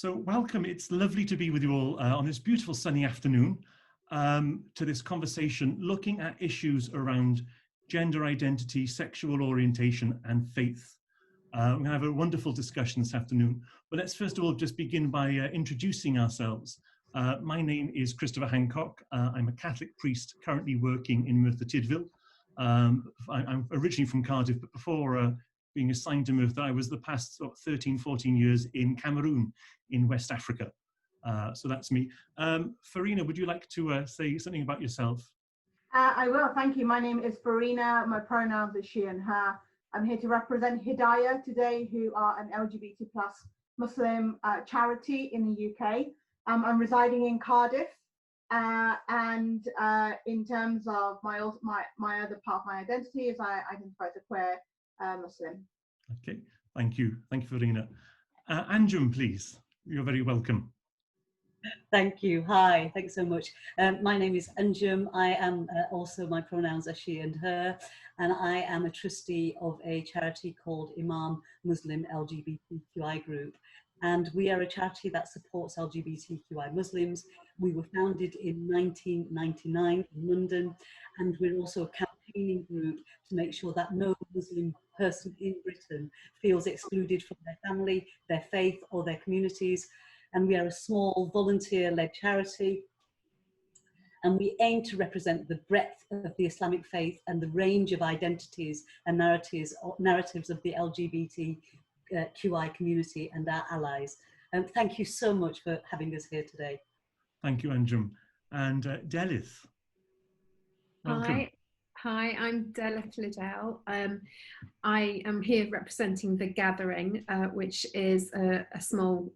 So welcome, it's lovely to be with you all on this beautiful sunny afternoon to this conversation looking at issues around gender identity, sexual orientation and faith. We're going to have a wonderful discussion this afternoon, but let's first of all just begin by introducing ourselves. My name is Christopher Hancock. I'm a Catholic priest currently working in Merthyr Tydfil. I'm originally from Cardiff, but before being assigned to Merthyr, I was the past 13, 14 years in Cameroon in West Africa. So that's me. Farina, would you like to say something about yourself? I will, thank you. My name is Farina. My pronouns are she and her. I'm here to represent Hidayah today, who are an LGBT plus Muslim charity in the UK. I'm residing in Cardiff, and in terms of my other part of my identity is I identify as a queer Muslim. Okay, thank you, Farina. Anjum, please, you're very welcome. Thank you. Hi, thanks so much. My name is Anjum. I am also, my pronouns are she and her, and I am a trustee of a charity called IMMAN Muslim LGBTQI group. And we are a charity that supports LGBTQI Muslims. We were founded in 1999 in London, and we're also a campaigning group to make sure that no Muslim person in Britain feels excluded from their family, their faith, or their communities. And we are a small volunteer-led charity, and we aim to represent the breadth of the Islamic faith and the range of identities and narratives of the LGBTQI community and our allies. And thank you so much for having us here today. Thank you, Anjum. And Delith, welcome. Hi, I'm Delith Liddell. I am here representing The Gathering, which is a small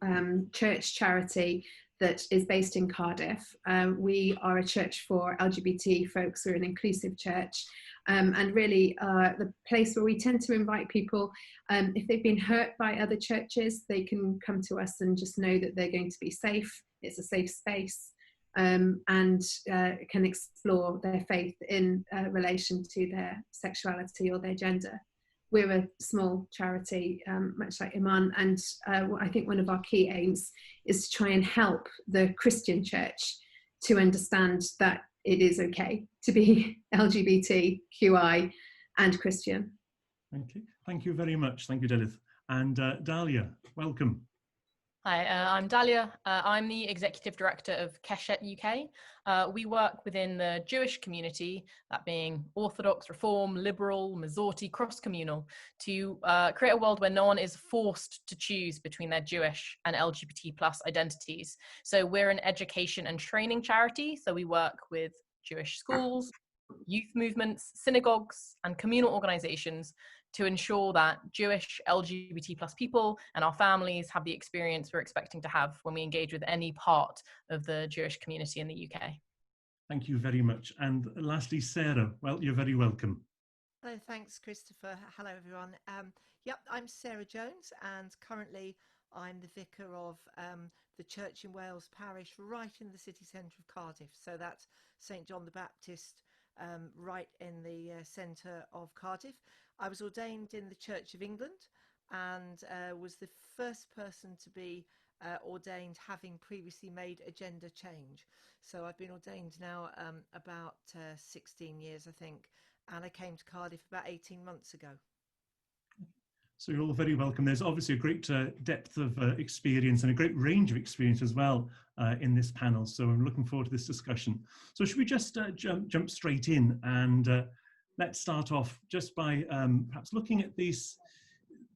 church charity that is based in Cardiff. We are a church for LGBT folks. We're an inclusive church, and really the place where we tend to invite people, if they've been hurt by other churches, they can come to us and just know that they're going to be safe. It's a safe space. And can explore their faith in relation to their sexuality or their gender. We're a small charity, much like IMMAN, and I think one of our key aims is to try and help the Christian church to understand that it is okay to be LGBTQI and Christian. Okay, thank you very much. Thank you, Delith. And Dahlia, welcome. Hi, I'm Dahlia. I'm the Executive Director of KESHET UK. We work within the Jewish community, that being Orthodox, Reform, Liberal, Masorti, cross-communal, to create a world where no one is forced to choose between their Jewish and LGBT plus identities. So we're an education and training charity, so we work with Jewish schools, youth movements, synagogues, and communal organizations to ensure that Jewish LGBT plus people and our families have the experience we're expecting to have when we engage with any part of the Jewish community in the UK. Thank you very much. And lastly, Sarah, well, you're very welcome. Hello, thanks, Christopher. Hello, everyone. Yep, I'm Sarah Jones, and currently I'm the vicar of the Church in Wales parish right in the city centre of Cardiff. So that's St John the Baptist, right in the centre of Cardiff. I was ordained in the Church of England and was the first person to be ordained having previously made a gender change. So I've been ordained now about 16 years, I think, and I came to Cardiff about 18 months ago. So you're all very welcome. There's obviously a great depth of experience and a great range of experience as well in this panel. So I'm looking forward to this discussion. So should we just jump straight in and let's start off just by perhaps looking at the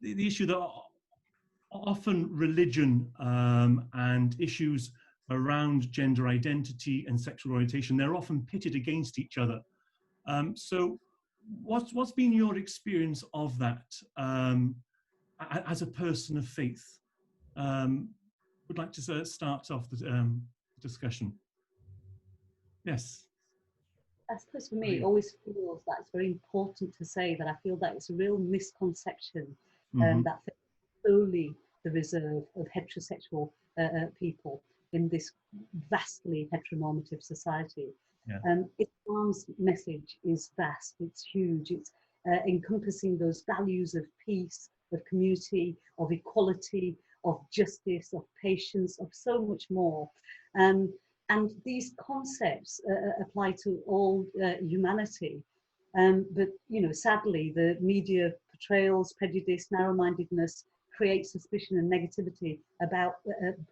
issue that often religion and issues around gender identity and sexual orientation, they're often pitted against each other. So what's been your experience of that as a person of faith? Would like to start off the discussion. Yes. I suppose for me, it always feels that it's very important to say that I feel that it's a real misconception that solely the reserve of heterosexual people in this vastly heteronormative society. Yeah. Islam's message is vast, it's huge, it's encompassing those values of peace, of community, of equality, of justice, of patience, of so much more. And these concepts apply to all humanity. But, you know, sadly, the media portrayals, prejudice, narrow-mindedness create suspicion and negativity about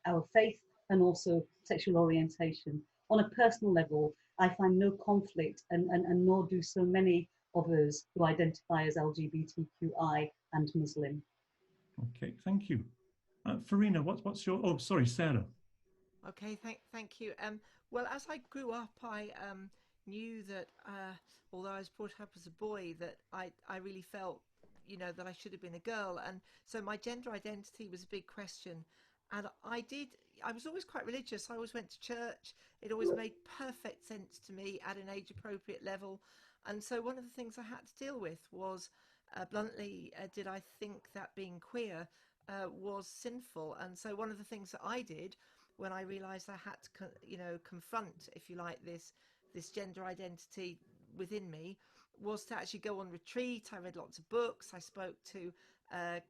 our faith and also sexual orientation. On a personal level, I find no conflict, and nor do so many of us who identify as LGBTQI and Muslim. Okay, thank you. Farina, what's your, oh, sorry, Sarah. Okay, thank you. Well, as I grew up, I knew that although I was brought up as a boy, that I really felt, you know, that I should have been a girl, and so my gender identity was a big question. And I was always quite religious. I always went to church. It always made perfect sense to me at an age appropriate level. And so one of the things I had to deal with was, bluntly, did I think that being queer was sinful? And so one of the things that I did when I realized I had to, you know, confront, if you like, this gender identity within me, was to actually go on retreat. I read lots of books. I spoke to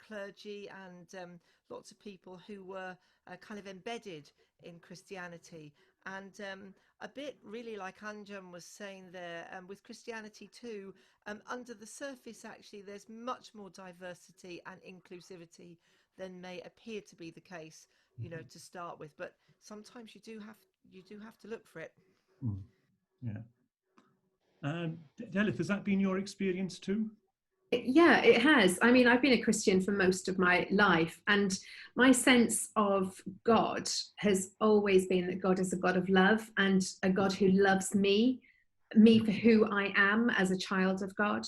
clergy and lots of people who were kind of embedded in Christianity. And a bit really like Anjum was saying there, with Christianity too, under the surface, actually, there's much more diversity and inclusivity than may appear to be the case, you know, to start with. But sometimes you do have to look for it. Mm. Yeah. Delith, has that been your experience too? Yeah, it has. I mean, I've been a Christian for most of my life, and my sense of God has always been that God is a God of love and a God who loves me for who I am as a child of God.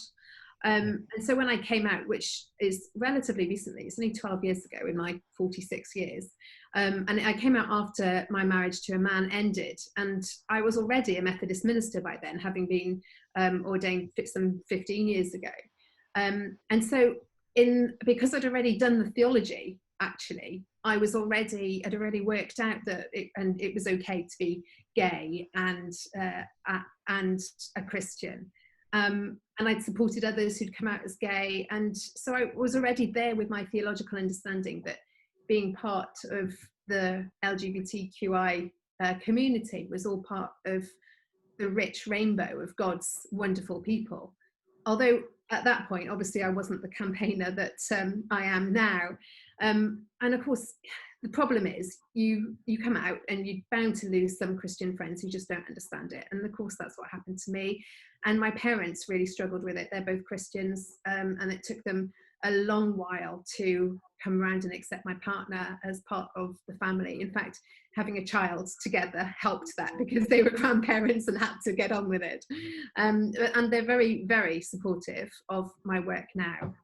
And so when I came out, which is relatively recently, it's only 12 years ago in my 46 years, and I came out after my marriage to a man ended, and I was already a Methodist minister by then, having been ordained some 15 years ago. And so because I'd already done the theology, actually, I'd already worked out that it was okay to be gay and a Christian. And I'd supported others who'd come out as gay. And so I was already there with my theological understanding that being part of the LGBTQI community was all part of the rich rainbow of God's wonderful people. Although at that point, obviously, I wasn't the campaigner that I am now. And of course, the problem is you come out and you're bound to lose some Christian friends who just don't understand it. And of course, that's what happened to me. And my parents really struggled with it. They're both Christians, and it took them a long while to come around and accept my partner as part of the family. In fact, having a child together helped that, because they were grandparents and had to get on with it. And they're very, very supportive of my work now.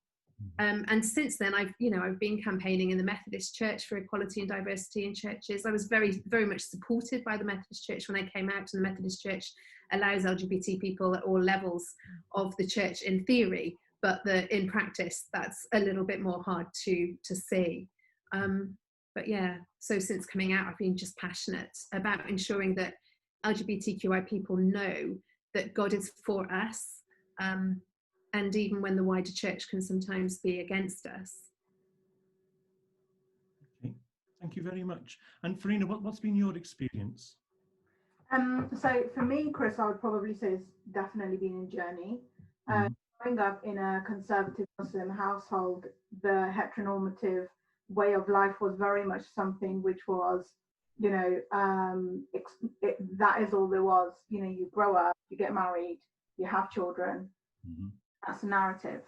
And since then, I've been campaigning in the Methodist Church for equality and diversity in churches. I was very, very much supported by the Methodist Church when I came out, and the Methodist Church allows LGBT people at all levels of the church in theory, but in practice, that's a little bit more hard to see. But yeah, so since coming out, I've been just passionate about ensuring that LGBTQI people know that God is for us, and even when the wider church can sometimes be against us. Okay, thank you very much. And Farina, what's been your experience? So for me, Chris, I would probably say it's definitely been a journey. Growing up in a conservative Muslim household, the heteronormative way of life was very much something which was, you know, that is all there was. You know, you grow up, you get married, you have children. That's the narrative.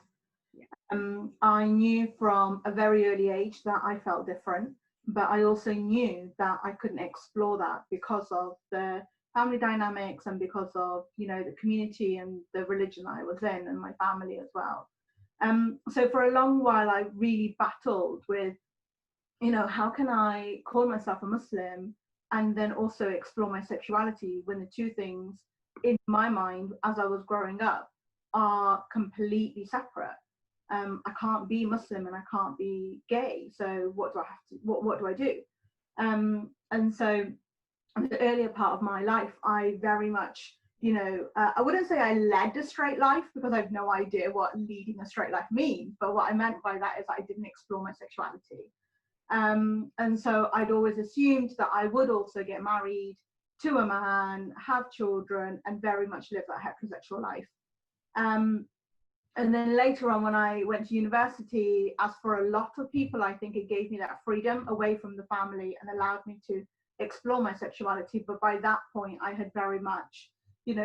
I knew from a very early age that I felt different, but I also knew that I couldn't explore that because of the family dynamics and because of, you know, the community and the religion I was in and my family as well. So for a long while, I really battled with, you know, how can I call myself a Muslim and then also explore my sexuality when the two things in my mind as I was growing up are completely separate. I can't be Muslim and I can't be gay. So what do I have to, what do I do? And so in the earlier part of my life, I very much, you know, I wouldn't say I led a straight life because I have no idea what leading a straight life means. But what I meant by that is I didn't explore my sexuality. And so I'd always assumed that I would also get married to a man, have children, and very much live that heterosexual life. And then later on, when I went to university, as for a lot of people, I think it gave me that freedom away from the family and allowed me to explore my sexuality. But by that point, I had very much,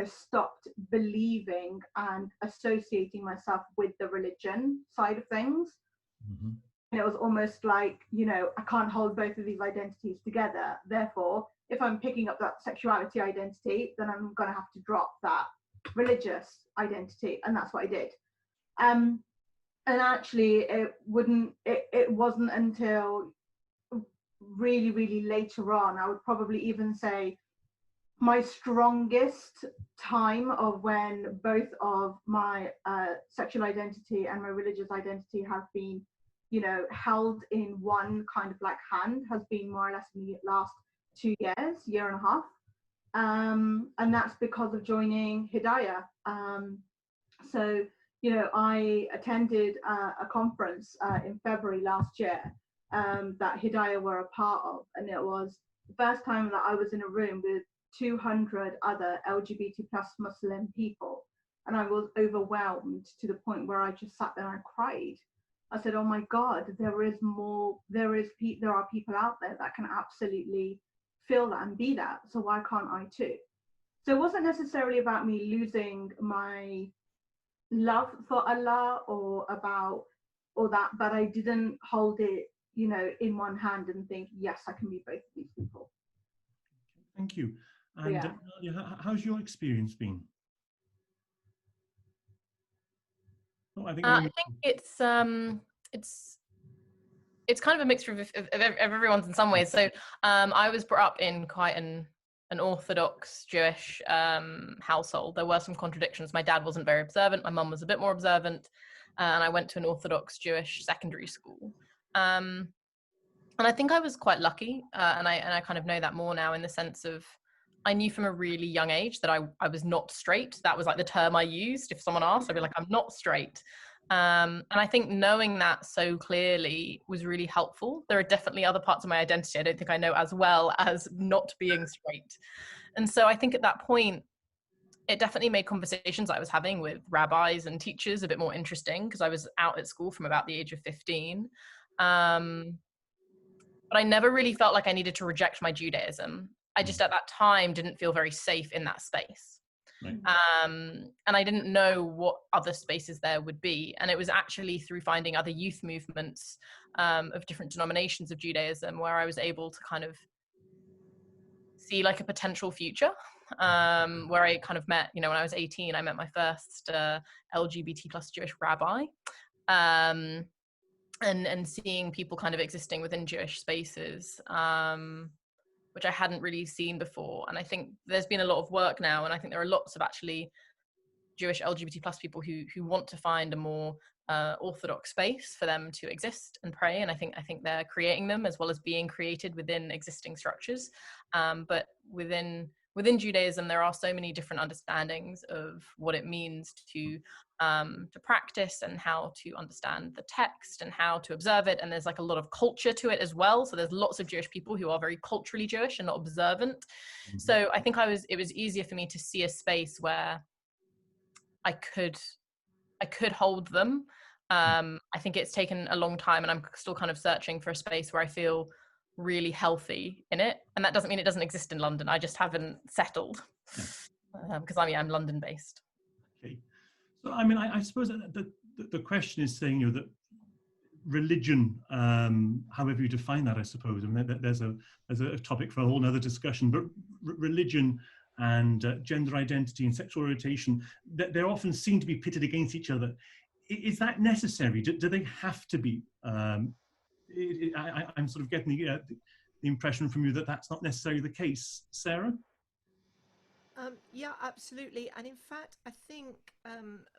stopped believing and associating myself with the religion side of things. Mm-hmm. And it was almost like, I can't hold both of these identities together. Therefore, if I'm picking up that sexuality identity, then I'm going to have to drop that religious identity. And that's what I did. And actually, it wasn't until really, really later on, I would probably even say my strongest time of when both of my sexual identity and my religious identity have been, held in one kind of like hand, has been more or less in the last 2 years, year and a half. And that's because of joining Hidayah. So, I attended a conference in February last year that Hidayah were a part of. And it was the first time that I was in a room with 200 other LGBT plus Muslim people. And I was overwhelmed to the point where I just sat there and cried. I said, oh my God, there are people out there that can absolutely feel that and be that. So why can't I too? So it wasn't necessarily about me losing my love for Allah or that, but I didn't hold it, in one hand and think, yes, I can be both of these people. Thank you. And Yeah. How's your experience been? Oh, I think it's kind of a mixture of everyone's in some ways. So I was brought up in quite an Orthodox Jewish household. There were some contradictions. My dad wasn't very observant. My mum was a bit more observant, and I went to an Orthodox Jewish secondary school. And I think I was quite lucky, and I kind of know that more now in the sense of I knew from a really young age that I was not straight. That was like the term I used. If someone asked, I'd be like, I'm not straight. And I think knowing that so clearly was really helpful. There are definitely other parts of my identity I don't think I know as well as not being straight. And so I think at that point, it definitely made conversations I was having with rabbis and teachers a bit more interesting because I was out at school from about the age of 15. But I never really felt like I needed to reject my Judaism. I just at that time didn't feel very safe in that space. Right. And I didn't know what other spaces there would be. And it was actually through finding other youth movements of different denominations of Judaism where I was able to kind of see like a potential future, where I kind of met, when I was 18, I met my first LGBT plus Jewish rabbi. And seeing people kind of existing within Jewish spaces, which I hadn't really seen before. And I think there's been a lot of work now, and I think there are lots of actually Jewish LGBT plus people who want to find a more orthodox space for them to exist and pray. And I think they're creating them as well as being created within existing structures. But within Judaism, there are so many different understandings of what it means to practice and how to understand the text and how to observe it. And there's like a lot of culture to it as well. So there's lots of Jewish people who are very culturally Jewish and not observant. Mm-hmm. So I think it was easier for me to see a space where I could hold them. I think it's taken a long time and I'm still kind of searching for a space where I feel really healthy in it. And that doesn't mean it doesn't exist in London. I just haven't settled because I'm London based. Okay. So, I mean, I suppose the question is saying, that religion, however you define that, I suppose, I mean, there's a topic for a whole nother discussion, but religion and gender identity and sexual orientation, they often seem to be pitted against each other. Is that necessary? Do they have to be? I'm sort of getting the impression from you that that's not necessarily the case. Sarah? Yeah, absolutely. And in fact, I think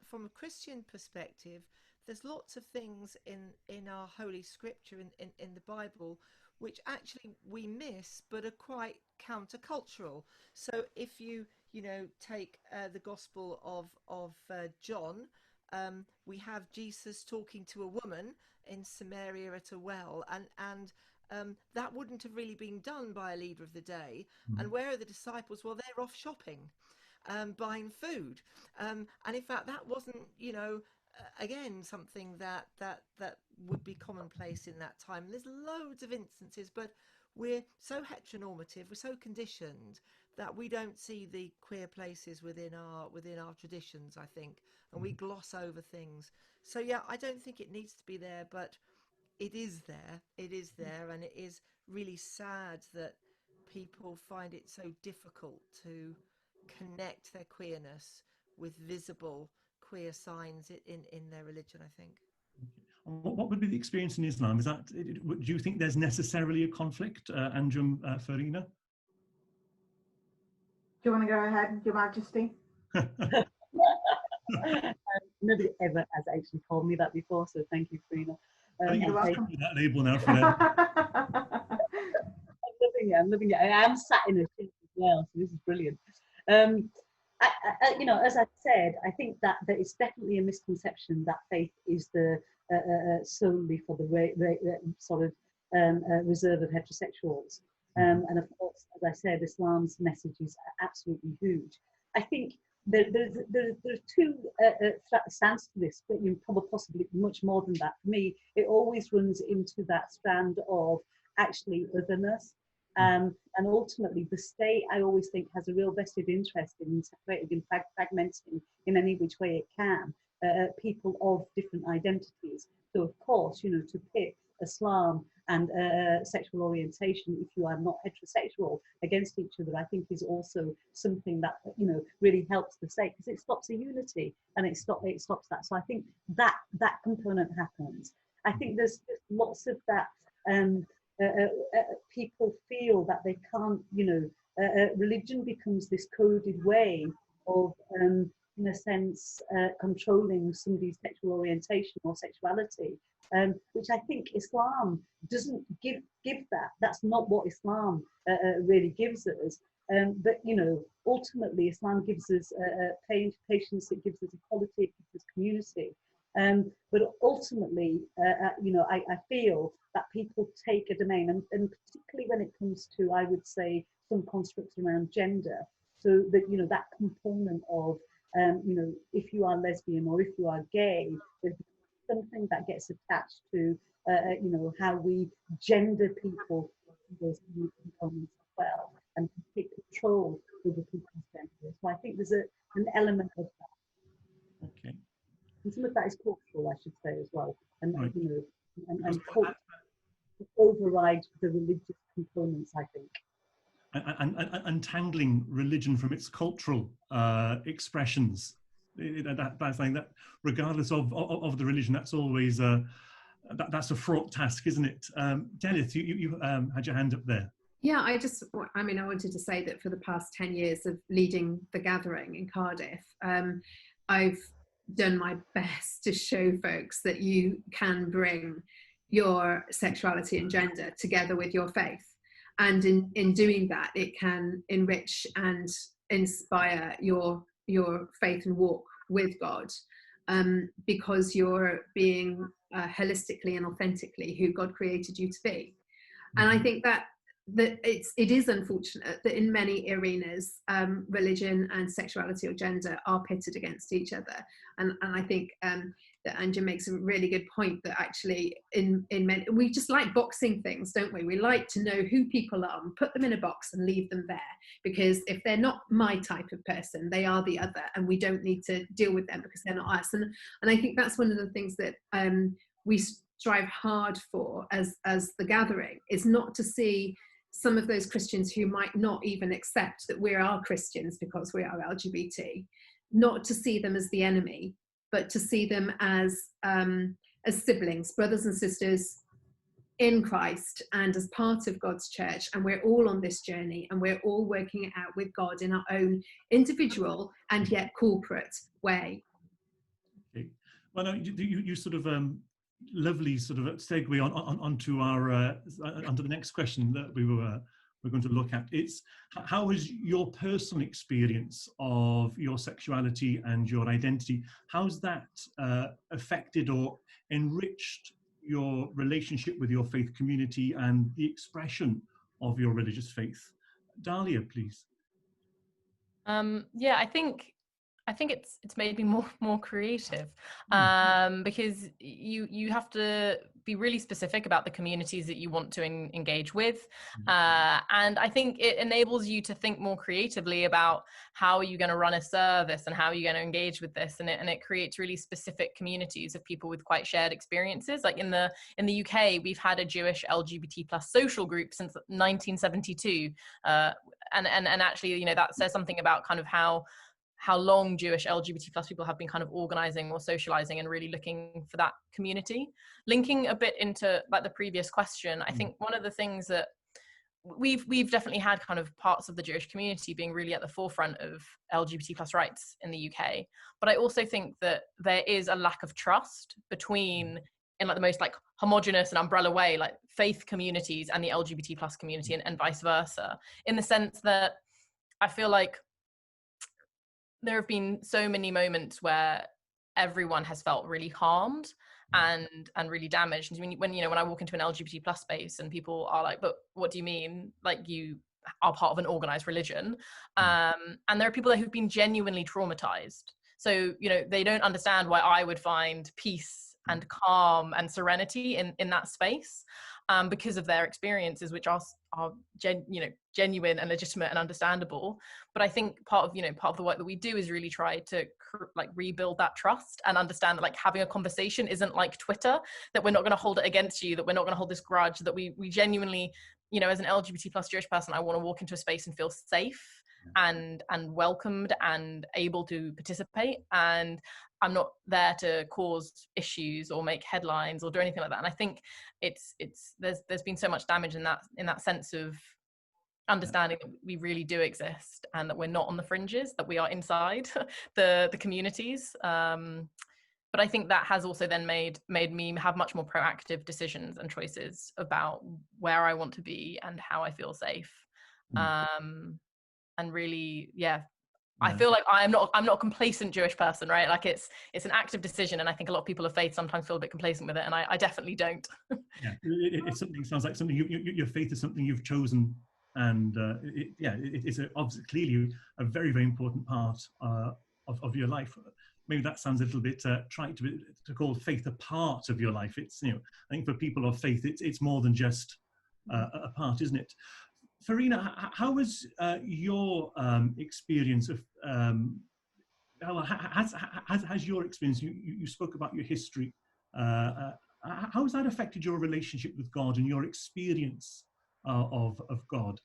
from a Christian perspective, there's lots of things in our Holy Scripture, in the Bible, which actually we miss, but are quite countercultural. So if you take the Gospel of John, we have Jesus talking to a woman in Samaria at a well, and that wouldn't have really been done by a leader of the day. And where are the disciples? Well, they're off shopping, buying food. And in fact, that wasn't, you know, again, something that would be commonplace in that time. There's loads of instances, but we're so heteronormative, we're so conditioned that we don't see the queer places within our traditions, I think, and we gloss over things. So yeah, I don't think it needs to be there, but it is there. It is there, and it is really sad that people find it so difficult to connect their queerness with visible queer signs in their religion, I think. What would be the experience in Islam? Is that, do you think there's necessarily a conflict, Anjum, Farina? Do you want to go ahead, Your Majesty? Nobody ever has actually called me that before, so thank you, Farina. You're welcome. That label now forever. I'm loving it. I am sat in a seat as well, so this is brilliant. You know, as I said, I think that there is definitely a misconception that faith is the solely for the sort of reserve of heterosexuals. And of course, as I said, Islam's message is absolutely huge. I think there are two strands to this, but you probably possibly much more than that. For me, it always runs into that strand of actually otherness. And ultimately, the state, I always think, has a real vested interest in separating and fragmenting in any which way it can people of different identities. So, of course, you know, to pit Islam and sexual orientation, if you are not heterosexual, against each other, I think is also something that, you know, really helps the state, because it stops the unity and it stops that. So I think that component happens. I think there's lots of that. People feel that they can't, you know, religion becomes this coded way of, in a sense, controlling somebody's sexual orientation or sexuality, which I think Islam doesn't give that. That's not what Islam really gives us. But, you know, ultimately, Islam gives us patience, it gives us equality, it gives us community. But ultimately, you know, I feel that people take a domain, and particularly when it comes to, I would say, some constructs around gender, so that, you know, that component of, you know, if you are lesbian or if you are gay, there's something that gets attached to, you know, how we gender people, those components as well, and take control over people's gender. So I think there's an element of that. Okay. And some of that is cultural, I should say, as well. And, right. you know, and culture override the religious components, I think. And untangling religion from its cultural expressions. That's like that, regardless of the religion, that's always that's a fraught task, isn't it? Delith, you had your hand up there. Yeah, I mean, I wanted to say that for the past 10 years of leading the gathering in Cardiff, I've done my best to show folks that you can bring your sexuality and gender together with your faith. And in doing that, it can enrich and inspire your faith and walk with God, because you're being holistically and authentically who God created you to be. And I think that it is unfortunate that in many arenas, religion and sexuality or gender are pitted against each other. And I think that Anja makes a really good point, that actually in many, we just like boxing things, don't we? We like to know who people are and put them in a box and leave them there, because if they're not my type of person, they are the other, and we don't need to deal with them because they're not us. And I think that's one of the things that we strive hard for as the gathering, is not to see some of those Christians who might not even accept that we are Christians because we are LGBT, not to see them as the enemy, but to see them as siblings, brothers and sisters in Christ, and as part of God's church. And we're all on this journey, and we're all working it out with God in our own individual and yet corporate way. Okay. Well, no, you sort of lovely sort of segue onto our onto the next question that we're going to look at. It's how has your personal experience of your sexuality and your identity, how's that affected or enriched your relationship with your faith community and the expression of your religious faith. Dahlia, please. Yeah, I think it's made me more creative, because you have to be really specific about the communities that you want to engage with, and I think it enables you to think more creatively about how you're going to run a service and how you're going to engage with this, and it creates really specific communities of people with quite shared experiences. Like in the UK, we've had a Jewish LGBT plus social group since 1972, and actually, you know, that says something about kind of how long Jewish LGBT plus people have been kind of organizing or socializing and really looking for that community. Linking a bit into like the previous question, I think one of the things that we've definitely had kind of parts of the Jewish community being really at the forefront of LGBT plus rights in the UK. But I also think that there is a lack of trust between, in like the most like homogenous and umbrella way, like faith communities and the LGBT plus community, and vice versa, in the sense that I feel like there have been so many moments where everyone has felt really harmed and really damaged. And when I walk into an LGBT plus space and people are like, but what do you mean? Like, you are part of an organized religion. And there are people there who've been genuinely traumatized. So, you know, they don't understand why I would find peace and calm and serenity in that space, because of their experiences, which are genuine and legitimate and understandable. But I think part of the work that we do is really try to like rebuild that trust and understand that like having a conversation isn't like Twitter, that we're not going to hold it against you, that we're not going to hold this grudge, that we genuinely, you know, as an LGBT plus Jewish person, I want to walk into a space and feel safe and welcomed and able to participate, and I'm not there to cause issues or make headlines or do anything like that. And I think there's been so much damage in that sense of understanding that we really do exist and that we're not on the fringes, that we are inside the communities. But I think that has also then made me have much more proactive decisions and choices about where I want to be and how I feel safe. And really, I feel like I'm not a complacent Jewish person, right? Like it's an active decision, and I think a lot of people of faith sometimes feel a bit complacent with it, and I definitely don't. It's something, sounds like something your faith is something you've chosen, and it's obviously clearly a very, very important part of your life. Maybe that sounds a little bit trite to call faith a part of your life. It's, you know, I think for people of faith, it's more than just a part, isn't it? Farina, how was your experience of, has your experience, you spoke about your history, how has that affected your relationship with God and your experience of God?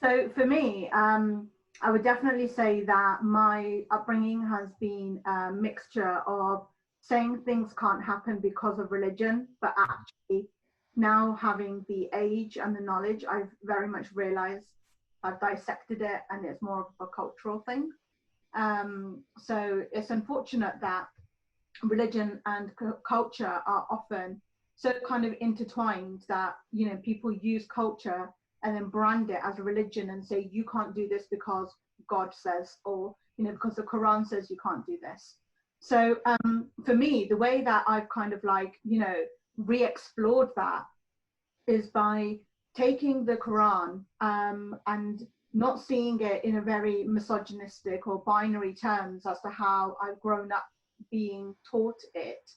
So for me, I would definitely say that my upbringing has been a mixture of saying things can't happen because of religion, but actually now having the age and the knowledge, I've very much realized I've dissected it and it's more of a cultural thing. So it's unfortunate that religion and culture are often so kind of intertwined that, you know, people use culture and then brand it as a religion and say, you can't do this because God says, or, you know, because the Quran says you can't do this. So for me, the way that I've kind of like, you know, re-explored that is by taking the Quran and not seeing it in a very misogynistic or binary terms as to how I've grown up being taught it,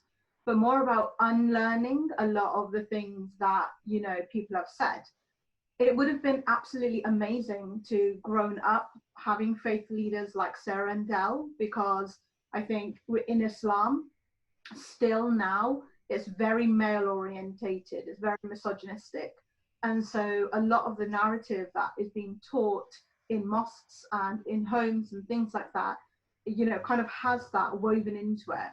but more about unlearning a lot of the things that, you know, people have said. It would have been absolutely amazing to grown up having faith leaders like Sarah and Del, because I think in Islam, still now, it's very male orientated, it's very misogynistic. And so a lot of the narrative that is being taught in mosques and in homes and things like that, you know, kind of has that woven into it.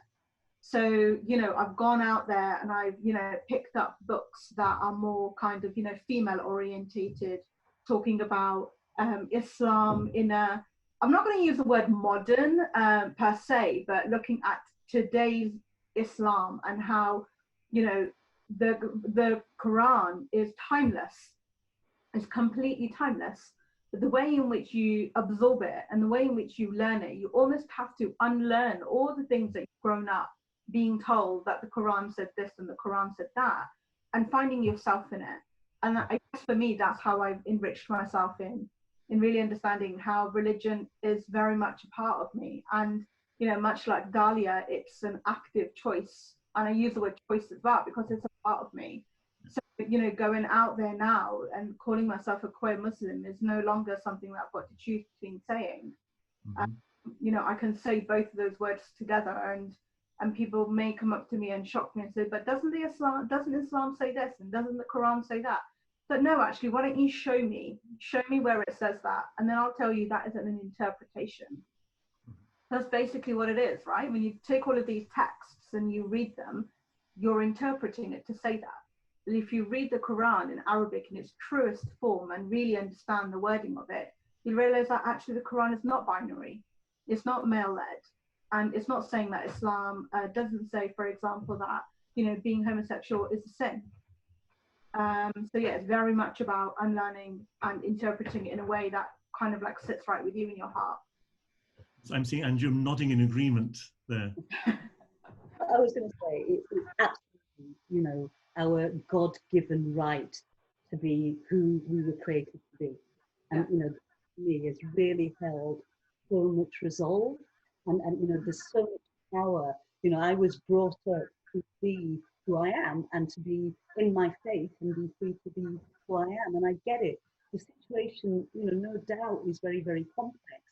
So, you know, I've gone out there and I've, you know, picked up books that are more kind of, you know, female orientated, talking about Islam in a, I'm not going to use the word modern per se, but looking at today's Islam and how, you know, the Quran is timeless, it's completely timeless. But the way in which you absorb it and the way in which you learn it, you almost have to unlearn all the things that you've grown up being told that the Quran said this and the Quran said that, and finding yourself in it. And I guess for me, that's how I've enriched myself in really understanding how religion is very much a part of me. And, you know, much like Dahlia, it's an active choice. And I use the word choice as well because it's a part of me. So, you know, going out there now and calling myself a queer Muslim is no longer something that I've got to choose between saying. You know, I can say both of those words together, and people may come up to me and shock me and say, but doesn't Islam say this, and doesn't the Quran say that? But no, actually, why don't you show me where it says that, and then I'll tell you that isn't an interpretation. That's basically what it is, right? When you take all of these texts and you read them, you're interpreting it to say that. But if you read the Quran in Arabic in its truest form and really understand the wording of it, you realize that actually the Quran is not binary. It's not male-led. And it's not saying that Islam doesn't say, for example, that, you know, being homosexual is a sin. So yeah, it's very much about unlearning and interpreting it in a way that kind of like sits right with you in your heart. So I'm seeing Anjum nodding in agreement there. I was going to say, it's absolutely, you know, our God-given right to be who we were created to be. And, you know, for me, it's really held so much resolve. And, you know, there's so much power. You know, I was brought up to be who I am and to be in my faith and be free to be who I am. And I get it. The situation, you know, no doubt is very, very complex.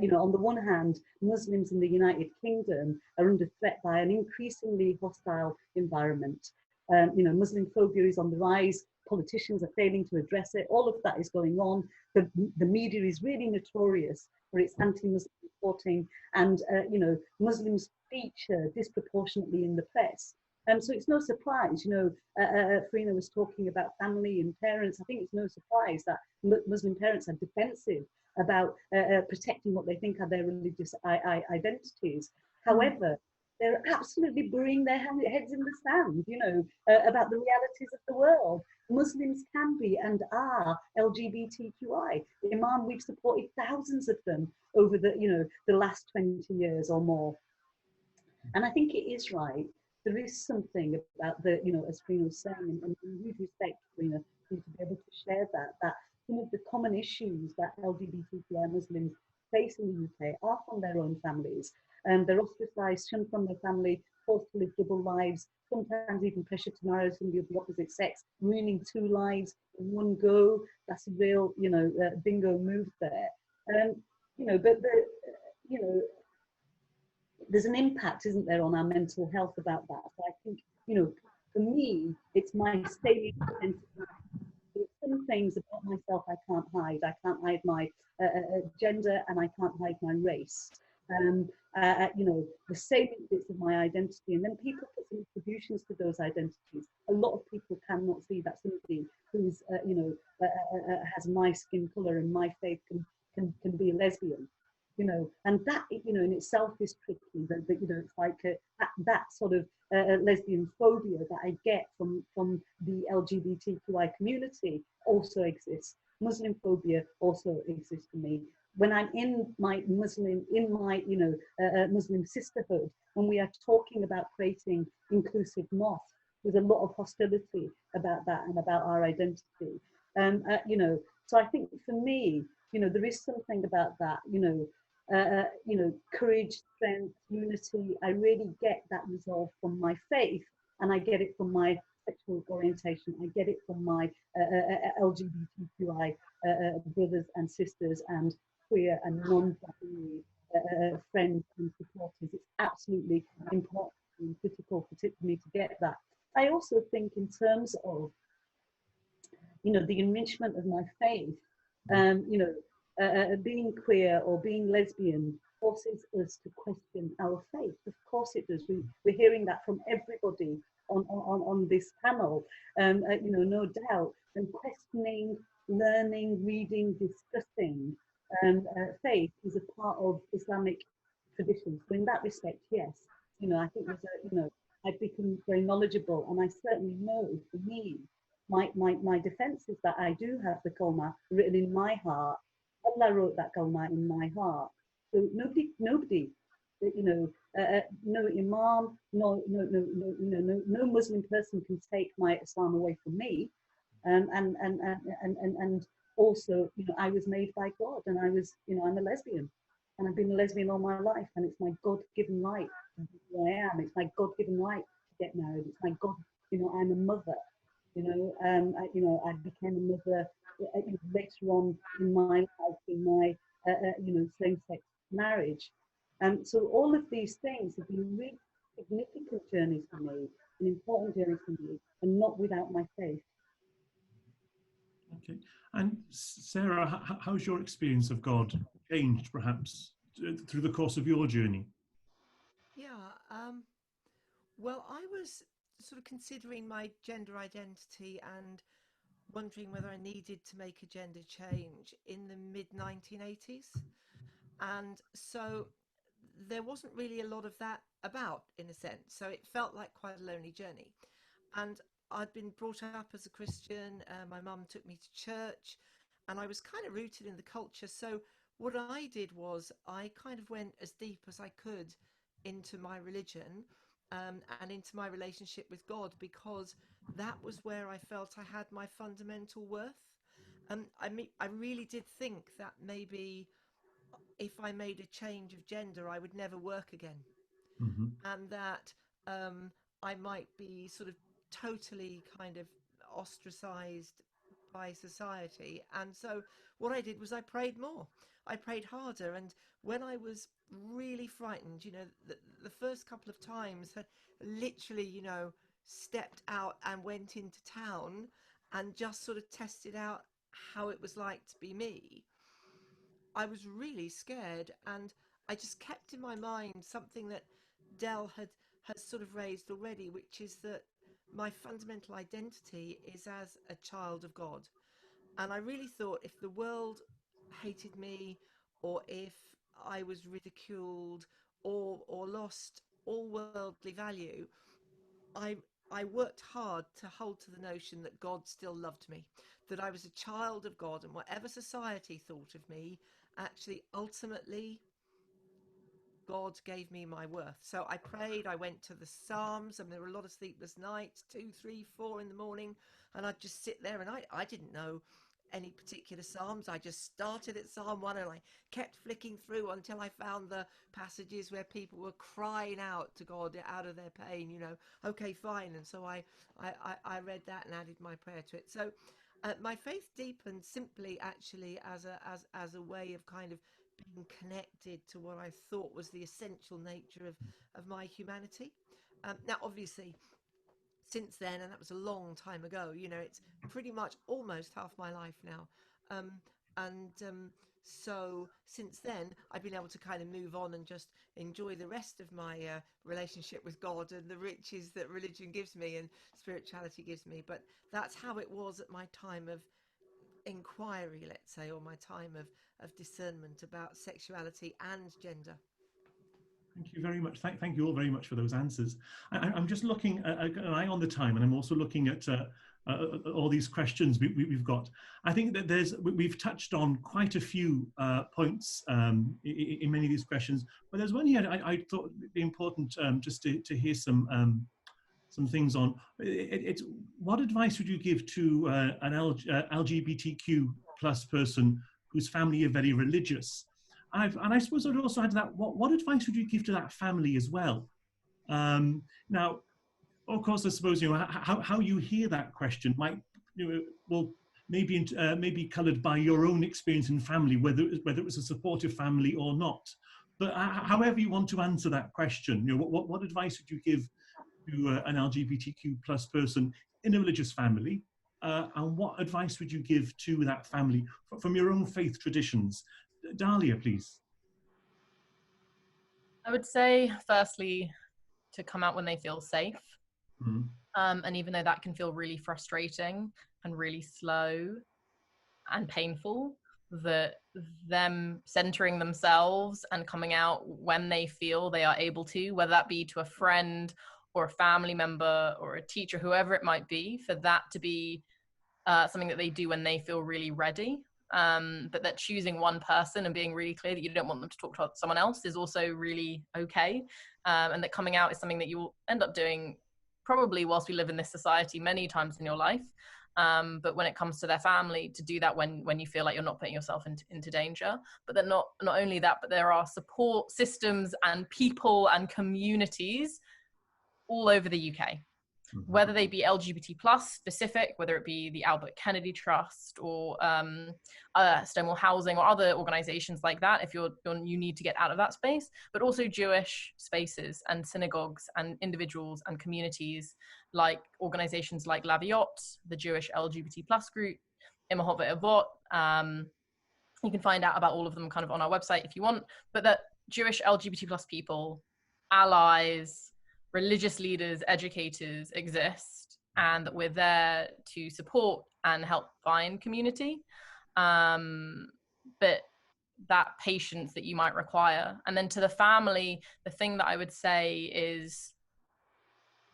You know, on the one hand, Muslims in the United Kingdom are under threat by an increasingly hostile environment. You know, Muslim phobia is on the rise. Politicians are failing to address it. All of that is going on. The media is really notorious for its anti-Muslim reporting, and you know, Muslims feature disproportionately in the press. So it's no surprise, you know, Farina was talking about family and parents. I think it's no surprise that Muslim parents are defensive about protecting what they think are their religious identities. However, they're absolutely burying their heads in the sand, you know, about the realities of the world. Muslims can be and are LGBTQI. Imam, we've supported thousands of them over the, you know, the last 20 years or more. And I think it is right. There is something about the, you know, as Farina was saying, and huge respect, Farina, to be able to share that some of the common issues that LGBTQI Muslims face in the UK are from their own families. They're ostracized, shunned from their family, forced to live double lives, sometimes even pressured to marry somebody of the opposite sex, ruining two lives in one go. That's a real, you know, bingo move there. You know, but you know, there's an impact, isn't there, on our mental health about that. So I think, you know, for me, it's my salient identity. There's some things about myself I can't hide. I can't hide my gender, and I can't hide my race. You know, the salient bits of my identity, and then people put some attributions to those identities. A lot of people cannot see that somebody who's, you know, has my skin color and my faith can be a lesbian. You know, and that, you know, in itself is tricky. That you know, it's like that sort of lesbian phobia that I get from the LGBTQI community also exists. Muslim phobia also exists for me. When I'm in my Muslim, you know, Muslim sisterhood, when we are talking about creating inclusive mosques, there's a lot of hostility about that and about our identity. You know, so I think for me, you know, there is something about that, you know, courage, strength, unity. I really get that resolve from my faith, and I get it from my sexual orientation. I get it from my LGBTQI brothers and sisters and queer and non-binary friends and supporters. It's absolutely important and critical for me to get that. I also think in terms of, you know, the enrichment of my faith, you know, being queer or being lesbian forces us to question our faith. Of course it does. We're hearing that from everybody on this panel, you know, no doubt. And questioning, learning, reading, discussing faith is a part of Islamic tradition. So in that respect, yes, you know, I think there's a, you know, I've become very knowledgeable, and I certainly know for me, my defense is that I do have the Kalma written in my heart. Allah wrote that Kalma in my heart. So nobody, you know, no imam, no Muslim person can take my Islam away from me. And also, I was made by God, and I'm a lesbian, and I've been a lesbian all my life, and it's my God-given right who I am. It's my God-given right to get married. It's my God, I'm a mother. I became a mother later on in my life, in my same-sex marriage. So all of these things have been really significant journeys for me, an important journey for me, and not without my faith. Okay. And Sarah, how's your experience of God changed, perhaps, through the course of your journey? Yeah, well, I was sort of considering my gender identity and wondering whether I needed to make a gender change in the mid-1980s. And so there wasn't really a lot of that about, in a sense. So it felt like quite a lonely journey. And I'd been brought up as a Christian. My mum took me to church, and I was kind of rooted in the culture. So what I did was I kind of went as deep as I could into my religion, and into my relationship with God, because that was where I felt I had my fundamental worth. I really did think that maybe if I made a change of gender, I would never work again. Mm-hmm. And that I might be sort of totally kind of ostracized by society. And so what I did was I prayed more. I prayed harder. And when I was really frightened, the first couple of times had literally, stepped out and went into town and just sort of tested out how it was like to be me. I was really scared, and I just kept in my mind something that Dell has sort of raised already, which is that my fundamental identity is as a child of God. And I really thought if the world hated me, or if I was ridiculed, or lost all worldly value, I I worked hard to hold to the notion that God still loved me, that I was a child of God, and whatever society thought of me, actually ultimately God gave me my worth. So I prayed, I went to the Psalms, and there were a lot of sleepless nights, 2, 3, 4 in the morning, and I'd just sit there, and I didn't know any particular Psalms. I just started at Psalm 1, and I kept flicking through until I found the passages where people were crying out to God out of their pain, okay, fine. And so I read that and added my prayer to it. So my faith deepened simply actually as a way of kind of being connected to what I thought was the essential nature of my humanity. Now, obviously, since then, and that was a long time ago, it's pretty much almost half my life now. So since then, I've been able to kind of move on and just enjoy the rest of my relationship with God and the riches that religion gives me and spirituality gives me. But that's how it was at my time of inquiry, let's say, or my time of discernment about sexuality and gender. Thank you very much. Thank you all very much for those answers. I'm just looking at an eye on the time, and I'm also looking at all these questions we've got. I think that we've touched on quite a few points in many of these questions, but there's one here I thought it'd be important just to hear some things on. What advice would you give to an LGBTQ plus person whose family are very religious? And I suppose I'd also add to that, what advice would you give to that family as well? Now, of course, I suppose how you hear that question might maybe coloured by your own experience in family, whether it was a supportive family or not. But however you want to answer that question, what advice would you give to an LGBTQ plus person in a religious family? And what advice would you give to that family from your own faith traditions? Dahlia, please. I would say, firstly, to come out when they feel safe. Mm-hmm. And even though that can feel really frustrating and really slow and painful, that them centering themselves and coming out when they feel they are able to, whether that be to a friend or a family member or a teacher, whoever it might be, for that to be something that they do when they feel really ready. but that choosing one person and being really clear that you don't want them to talk to someone else is also really okay, and that coming out is something that you'll end up doing probably whilst we live in this society many times in your life, but when it comes to their family, to do that when you feel like you're not putting yourself into danger. But then not only that, but there are support systems and people and communities all over the UK, whether they be LGBT plus specific, whether it be the Albert Kennedy Trust or Stonewall Housing or other organizations like that, if you need to get out of that space, but also Jewish spaces and synagogues and individuals and communities, like organizations like Laviot, the Jewish LGBT plus group, Imahot Avot. You can find out about all of them kind of on our website if you want, but that Jewish LGBT plus people, allies, religious leaders, educators exist, and that we're there to support and help find community, but that patience that you might require. And then to the family, the thing that I would say is,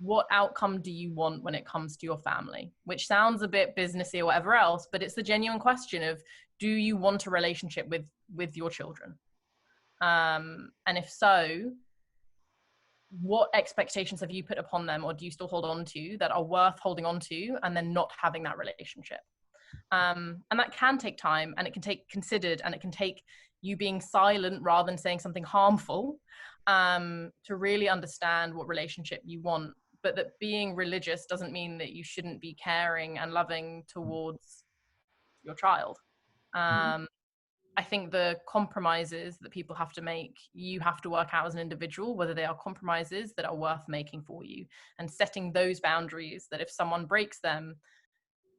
what outcome do you want when it comes to your family? Which sounds a bit businessy or whatever else, but it's the genuine question of, do you want a relationship with your children? And if so, what expectations have you put upon them, or do you still hold on to, that are worth holding on to and then not having that relationship? And that can take time, and it can take considered, and it can take you being silent rather than saying something harmful, to really understand what relationship you want. But that being religious doesn't mean that you shouldn't be caring and loving towards your child. I think the compromises that people have to make, you have to work out as an individual, whether they are compromises that are worth making for you, and setting those boundaries that if someone breaks them,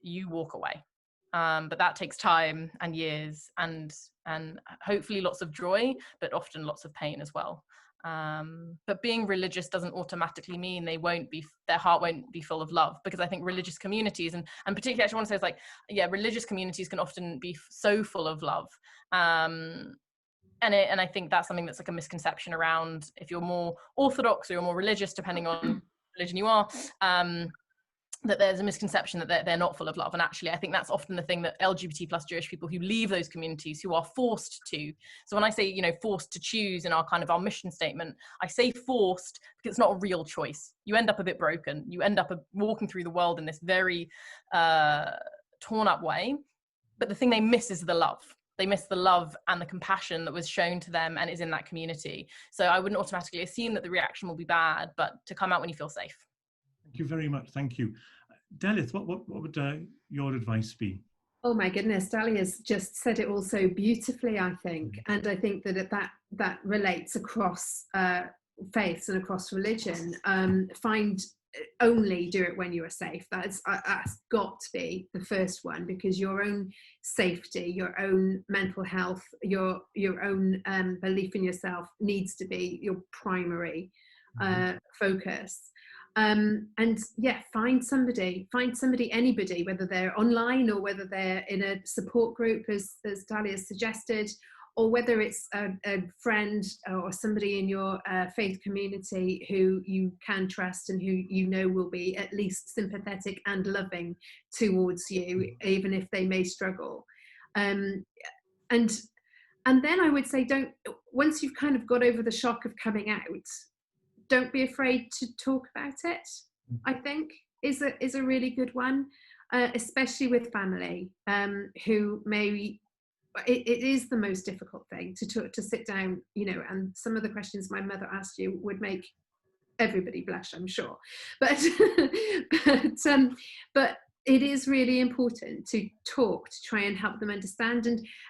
you walk away. But that takes time and years and hopefully lots of joy, but often lots of pain as well. But being religious doesn't automatically mean their heart won't be full of love, because I think religious communities, and particularly I actually want to say, it's like, yeah, religious communities can often be so full of love. And I think that's something that's like a misconception around, if you're more orthodox or you're more religious, depending on religion you are, that there's a misconception that they're not full of love. And actually, I think that's often the thing that LGBT plus Jewish people who leave those communities, who are forced to. So when I say, forced to choose in our mission statement, I say forced because it's not a real choice. You end up a bit broken. You end up walking through the world in this very torn up way. But the thing they miss is the love. They miss the love and the compassion that was shown to them and is in that community. So I wouldn't automatically assume that the reaction will be bad, but to come out when you feel safe. Thank you very much. Thank you. Dalith, what would your advice be? Oh my goodness, Dahlia's just said it all so beautifully, I think. And I think that relates across faiths and across religion. Only do it when you are safe. That's got to be the first one, because your own safety, your own mental health, your own belief in yourself needs to be your primary focus. And yeah, find somebody, anybody, whether they're online or whether they're in a support group, as Dahlia suggested, or whether it's a friend or somebody in your faith community who you can trust and who will be at least sympathetic and loving towards you, even if they may struggle. And then I would say, once you've kind of got over the shock of coming out, don't be afraid to talk about it, I think is a really good one, especially with family who may. It is the most difficult thing to sit down, and some of the questions my mother asked you would make everybody blush, I'm sure. But but it is really important to talk, to try and help them understand,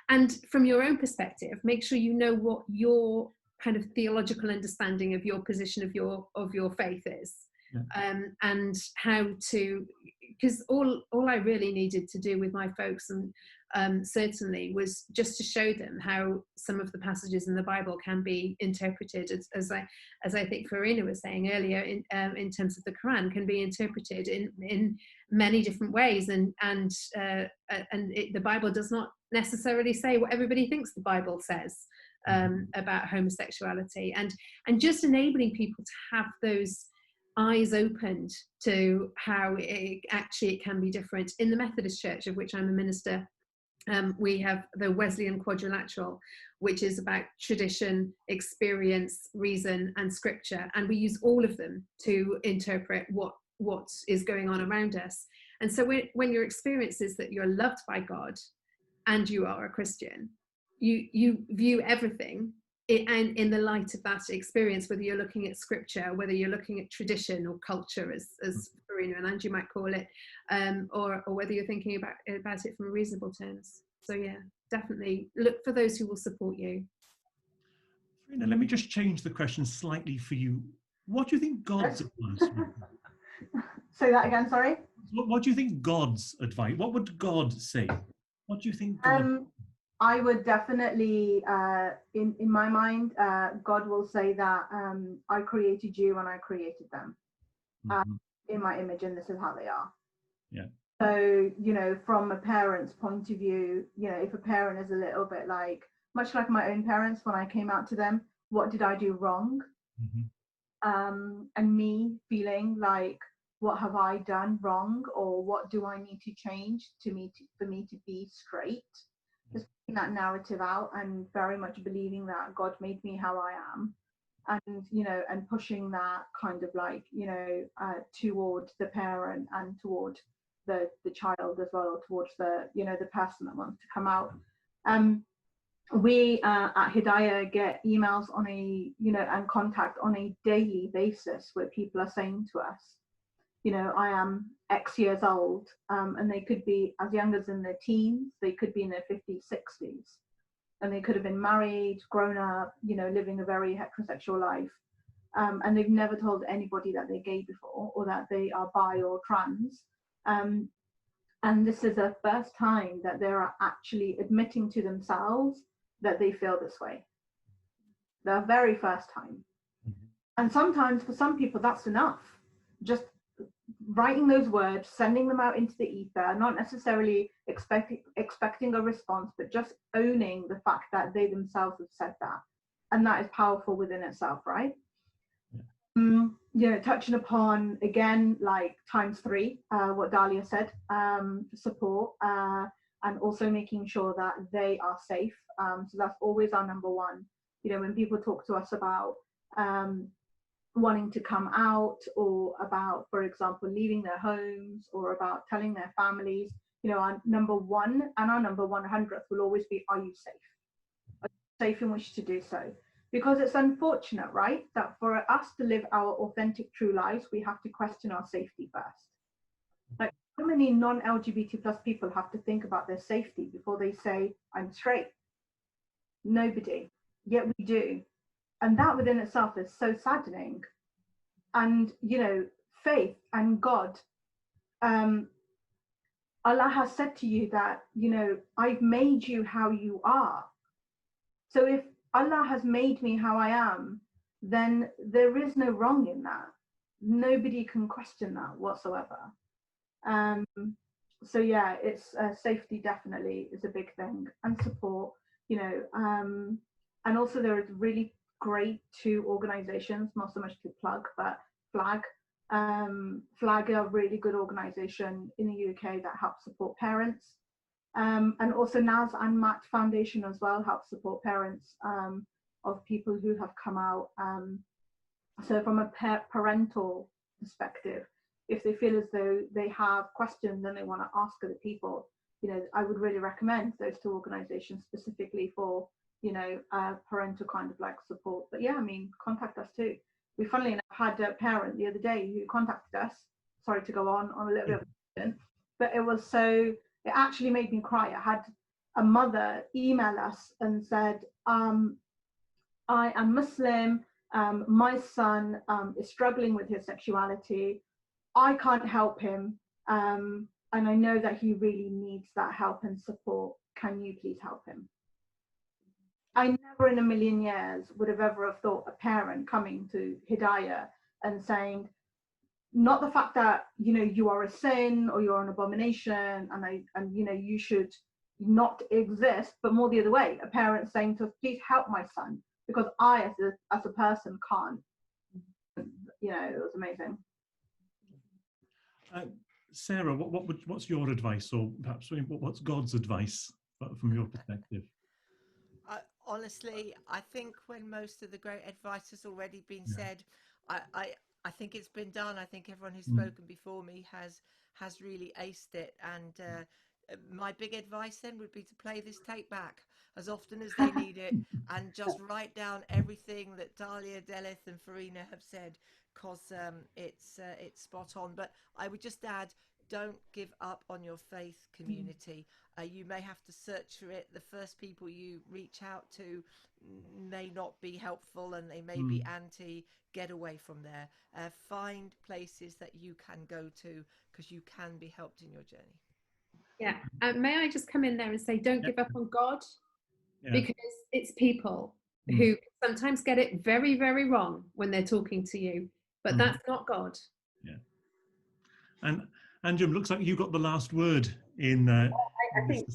and from your own perspective, make sure you know what your kind of theological understanding of your position of your faith is. And how to, because all I really needed to do with my folks, and certainly, was just to show them how some of the passages in the Bible can be interpreted, as I think Farina was saying earlier, in terms of the Quran, can be interpreted in many different ways, and the Bible does not necessarily say what everybody thinks the Bible says about homosexuality, and just enabling people to have those eyes opened to how it can be different. In the Methodist Church, of which I'm a minister, We have the Wesleyan quadrilateral, which is about tradition, experience, reason, and scripture. And we use all of them to interpret what is going on around us. And so when your experience is that you're loved by God and you are a Christian, you view everything and in the light of that experience, whether you're looking at scripture, whether you're looking at tradition or culture, as Farina and Angie might call it, or whether you're thinking about it from reasonable terms. So yeah, definitely look for those who will support you. Farina, let me just change the question slightly for you. What do you think God's advice would be? Say that again, sorry. What do you think God's advice? What would God say? What do you think God? I would definitely, in my mind, God will say that I created you and I created them in my image, and this is how they are. Yeah. So, you know, from a parent's point of view, you know, if a parent is a little bit like, much like my own parents, when I came out to them, what did I do wrong? And me feeling like, what have I done wrong, or what do I need to change for me to be straight? Just putting that narrative out and very much believing that God made me how I am, and you know, and pushing that kind of like, you know, toward the parent and toward the child as well, or towards the, you know, the person that wants to come out. We at Hidayah get emails on a, you know, and contact on a daily basis where people are saying to us, you know, I am X years old, and they could be as young as in their teens, they could be in their 50s, 60s, and they could have been married, grown up, you know, living a very heterosexual life, and they've never told anybody that they're gay before, or that they are bi or trans, and this is the first time that they're actually admitting to themselves that they feel this way. The very first time. And sometimes for some people that's enough. Just writing those words, sending them out into the ether, not necessarily expecting a response, but just owning the fact that they themselves have said that. And that is powerful within itself, right? You know, touching upon, again, like ×3, what Dahlia said, support, and also making sure that they are safe. So that's always our number one. You know, when people talk to us about wanting to come out, or about, for example, leaving their homes, or about telling their families, you know, our number one and our number 100th will always be, are you safe? Are you safe in which to do so? Because it's unfortunate, right, that for us to live our authentic, true lives, we have to question our safety first. Like, how many non-LGBT plus people have to think about their safety before they say, I'm straight? Nobody. Yet we do. And that within itself is so saddening. And, you know, faith and God, Allah has said to you that, you know, I've made you how you are. So if Allah has made me how I am, then there is no wrong in that. Nobody can question that whatsoever. So yeah, it's safety definitely is a big thing, and support, you know, and also there are really great 2 organizations, not so much to plug, but Flag are a really good organization in the UK that helps support parents, and also Naz and Matt Foundation as well help support parents of people who have come out. So from a parental perspective, if they feel as though they have questions and they want to ask other people, you know, I would really recommend those 2 organizations specifically for, you know, parental kind of like support. But yeah, I mean, contact us too. We funnily enough had a parent the other day who contacted us. Sorry to go on a little bit of a tangent, but it actually made me cry. I had a mother email us and said, I am Muslim, my son is struggling with his sexuality. I can't help him, and I know that he really needs that help and support. Can you please help him? I never in a million years would have ever have thought a parent coming to Hidayah and saying, not the fact that, you know, you are a sin or you're an abomination and you know, you should not exist, but more the other way, a parent saying to us, please help my son, because I as a person can't. You know, it was amazing. Sarah, what's your advice, or perhaps what's God's advice from your perspective? Honestly, I think when most of the great advice has already been said, I think it's been done. I think everyone who's spoken before me has really aced it. And my big advice then would be to play this tape back as often as they need it, and just write down everything that Dahlia, Delith, and Farina have said, because it's spot on. But I would just add, don't give up on your faith community. You may have to search for it. The first people you reach out to may not be helpful, and they may be anti. Get away from there. Find places that you can go to, because you can be helped in your journey. Yeah. May I just come in there and say, don't give up on God, because it's people who sometimes get it very, very wrong when they're talking to you, but that's not God. Yeah. And Jim, looks like you got the last word in I think,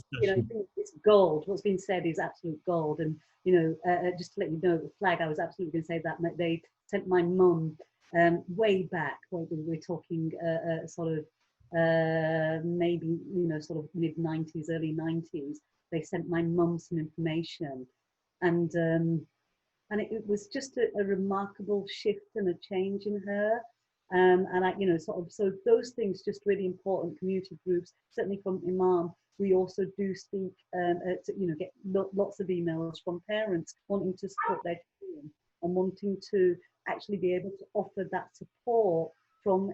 it's gold. What's been said is absolute gold. And, just to let you know, the flag, I was absolutely going to say that they sent my mum way back, we're talking sort of maybe, sort of mid-90s, early 90s. They sent my mum some information. And it was just a remarkable shift and a change in her. And I, so those things, just really important. Community groups, certainly from Imam, we also do speak, get lots of emails from parents wanting to support their children and wanting to actually be able to offer that support from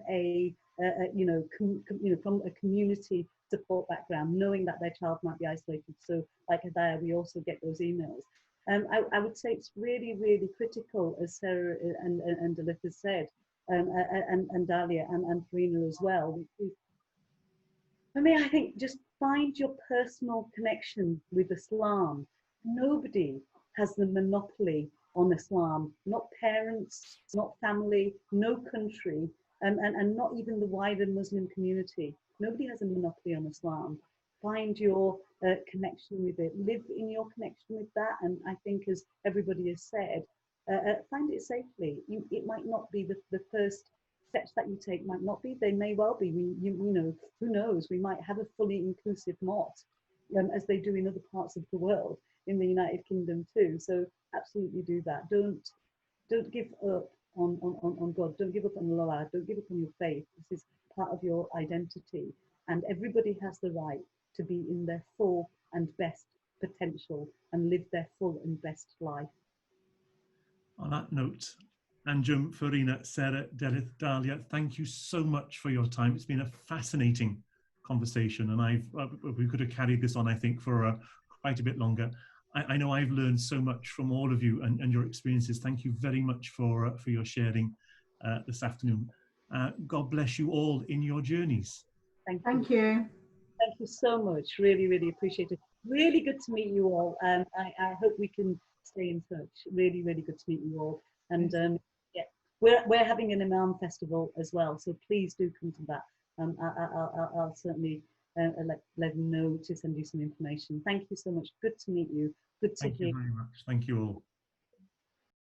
from a community support background, knowing that their child might be isolated. So like Hidayah, we also get those emails. I would say it's really, really critical, as Sarah and Delith has said, and Dahlia and Farina as well. For me, I think just find your personal connection with Islam. Nobody has the monopoly on Islam, not parents, not family, no country, and not even the wider Muslim community. Nobody has a monopoly on Islam. Find your connection with it, live in your connection with that, and I think, as everybody has said, find it safely. It might not be the first steps that you take, might not be, they may well be. Who knows, we might have a fully inclusive mosque, as they do in other parts of the world, in the United Kingdom too. So absolutely do that. Don't give up on God, don't give up on Allah, don't give up on your faith. This is part of your identity, and everybody has the right to be in their full and best potential and live their full and best life. On that note, Anjum, Farina, Sarah, Delith, Dahlia, thank you so much for your time. It's been a fascinating conversation, and we could have carried this on, I think, for quite a bit longer. I know I've learned so much from all of you and your experiences. Thank you very much for your sharing this afternoon. God bless you all in your journeys. Thank you. Thank you so much. Really, really appreciate it. Really good to meet you all. I hope we can stay in touch. Really, really good to meet you all. And we're having an Imam festival as well, so please do come to that. I'll certainly let them know to send you some information. Thank you so much. Good to meet you. Good to hear. Thank you very much. Thank you all.